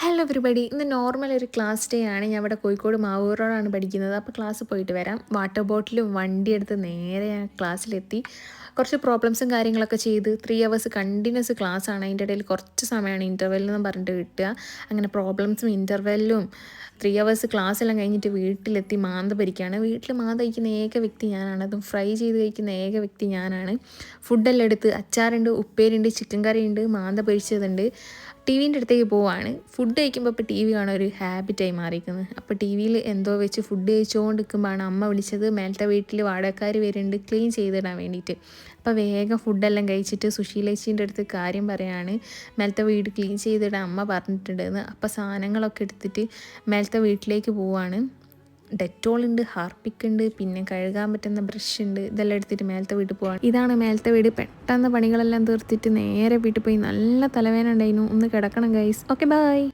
Hello everybody. ഇന്ന് normal ഒരു class day ആണ്. ഞാൻ ഇവിടെ കോഴിക്കോട് മാവൂർ റോഡാണ് പഠിക്കുന്നത്. അപ്പോൾ ക്ലാസ് പോയിട്ട് വരാം. വാട്ടർ ബോട്ടിലും വണ്ടി എടുത്ത് നേരെ ഞാൻ ക്ലാസ്സിലെത്തി. കുറച്ച് പ്രോബ്ലംസും കാര്യങ്ങളൊക്കെ ചെയ്ത് 3 hours കണ്ടിന്യൂസ് ക്ലാസ്സാണ്. അതിൻ്റെ ഇടയിൽ കുറച്ച് സമയമാണ് ഇൻ്റർവെല്ലെന്ന് പറഞ്ഞിട്ട് കിട്ടുക. അങ്ങനെ പ്രോബ്ലംസും ഇൻ്റർവെല്ലും 3 hours ക്ലാസ്സെല്ലാം കഴിഞ്ഞിട്ട് വീട്ടിലെത്തി മാന്ത ഭരിക്കുകയാണ്. വീട്ടിൽ മാന്ത കഴിക്കുന്ന ഏക വ്യക്തി ഞാനാണ്. അതും ഫ്രൈ ചെയ്ത് കഴിക്കുന്ന ഏക വ്യക്തി ഞാനാണ്. ഫുഡെല്ലാം എടുത്ത് അച്ചാറുണ്ട്, ഉപ്പേരിയുണ്ട്, ചിക്കൻ കറിയുണ്ട്, മാന്ത പൊരിച്ചതുണ്ട്. ടി വിൻ്റെ അടുത്തേക്ക് പോവാണ്. ഫുഡ് കഴിക്കുമ്പോൾ ഇപ്പോൾ ടി വി കാണാൻ ഒരു ഹാബിറ്റായി മാറിയിരിക്കുന്നത്. അപ്പോൾ ടി വിയിൽ എന്തോ വെച്ച് ഫുഡ് കഴിച്ചുകൊണ്ട് നിൽക്കുമ്പോഴാണ് അമ്മ വിളിച്ചത്. മേലത്തെ വീട്ടിൽ വാടകക്കാർ വരുന്നുണ്ട് ക്ലീൻ ചെയ്തിടാൻ വേണ്ടിയിട്ട്. അപ്പോൾ വേഗം ഫുഡെല്ലാം കഴിച്ചിട്ട് സുശീലേച്ചീൻ്റെ അടുത്ത് കാര്യം പറയാണ്. മേലത്തെ വീട് ക്ലീൻ ചെയ്തിടാൻ അമ്മ പറഞ്ഞിട്ടുണ്ടെന്ന്. അപ്പോൾ സാധനങ്ങളൊക്കെ എടുത്തിട്ട് മേലത്തെ വീട്ടിലേക്ക് പോവാണ്. ഡെറ്റോൾ ഉണ്ട്, ഹാർപ്പിക് ഉണ്ട്, പിന്നെ കഴുകാൻ പറ്റുന്ന ബ്രഷ് ഉണ്ട്. ഇതെല്ലാം എടുത്തിട്ട് മേലത്തെ വീട്ടിൽ പോവാണ്. ഇതാണ് മേലത്തെ വീട്. പെട്ടെന്ന് പണികളെല്ലാം തീർത്തിട്ട് നേരെ വീട്ടിൽ പോയി. നല്ല തലവേദന ഉണ്ടായിരുന്നു. ഒന്ന് കിടക്കണം ഗൈസ്. Okay bye.